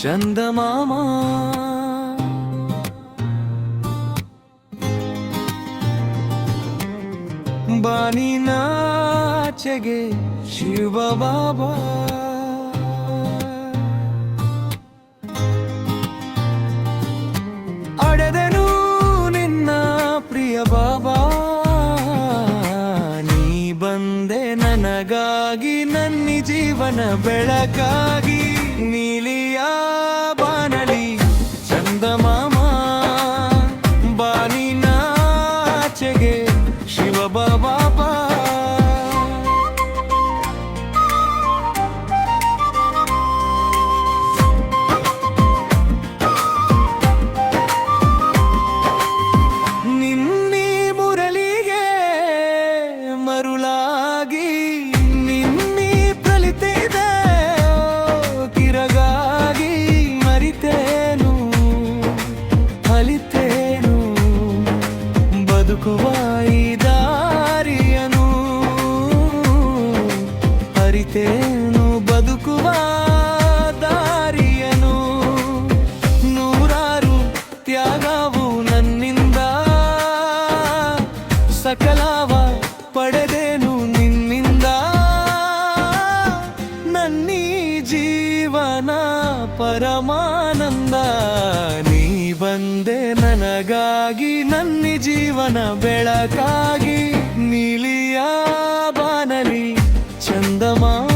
ಚಂದಮಾಮ ಬಾನಿನಾಚೆಗೆ ಶಿವ ಬಾಬಾ ಅಡೆದೆನು ನಿನ್ನ ಪ್ರಿಯ ಬಾಬಾ ನೀ ಬಂದೆ ನನಗಾಗಿ ನನ್ನ ಜೀವನ ಬೆಳಕಾಗಿ ನೀಲಿಯ ಬಾನಲಿ ಚಂದಮಾಮ ಬಾನಿನಾಚೆಗೆ ಶಿವ ಬಾಬಾ ನಿನ್ನಿ ಮುರಳಿಗೆ ಮರುಳಾಗಿ ನಿನ್ನಿ ಪ್ರಲಿತಿದೆ ಕಿರಗಾಗಿ ಮರಿತೇನು ಅಲಿತೇನು ಬದುಕುವ ಈ ದಾರಿಯನು ಅರಿತೇನು ಬದುಕುವ ದಾರಿಯನು ನೂರಾರು ತ್ಯಾಗವು ನನ್ನಿಂದ ಸಕಲವ ಪಡೆದೇನು ನಿನ್ನಿಂದ ನನ್ನೀ ಜೀವನ ಪರಮಾನಂದ ನೀ ಬಂದೆ ನನಗಾಗಿ ನನ್ನ ಜೀವನ ಬೆಳಕಾಗಿ ನೀಲಿಯ ಬಾನಲಿ ಚಂದಮಾಮ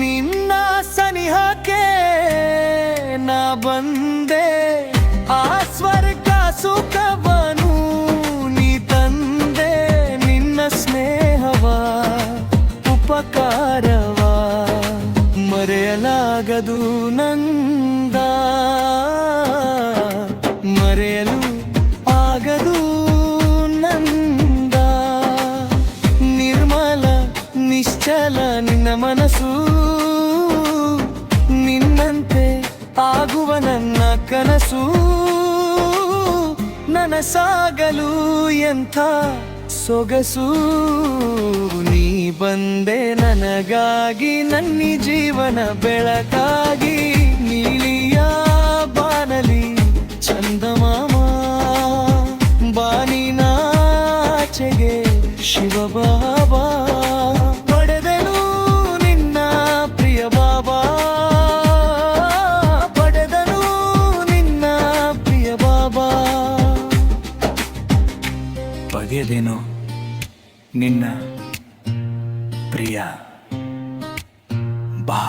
ನಿನ್ನ ಸನಿಹಕ್ಕೆ ನಾ ಬಂದೆ ಆ ಸ್ವರ್ಗ ಸುಖವನು ನೀ ತಂದೆ ನಿನ್ನ ಸ್ನೇಹವ ಉಪಕಾರವ ಮರೆಯಲಾಗದು ನಂದ ಮರೆಯಲು ಆಗದು ನಂದ ನಿರ್ಮಲ ನಿಶ್ಚಲ ನಿನ್ನ ಮನಸ್ಸು ನಿನ್ನಂತೆ ಆಗುವ ನನ್ನ ಕನಸು ನನಸಾಗಲು ಎಂಥ ಸೊಗಸು ನೀ ಬಂದೆ ನನಗಾಗಿ ನನ್ನ ಜೀವನ ಬೆಳಕಾಗಿ ನೀಲಿಯ ಬಾನಲಿ ಚಂದಮಾಮ ಬಾನಿನಾಚೆಗೆ ಶಿವ ಬಾಬಾ ಪಡೆದೆನು ನಿನ್ನ ಪ್ರಿಯ ಬಾಬಾ ಪಡೆದನು ನಿನ್ನ ಪ್ರಿಯ ಬಾಬಾ ಪಡೆದೆನು ನಿನ್ನ ಪ್ರಿಯ ಬಾ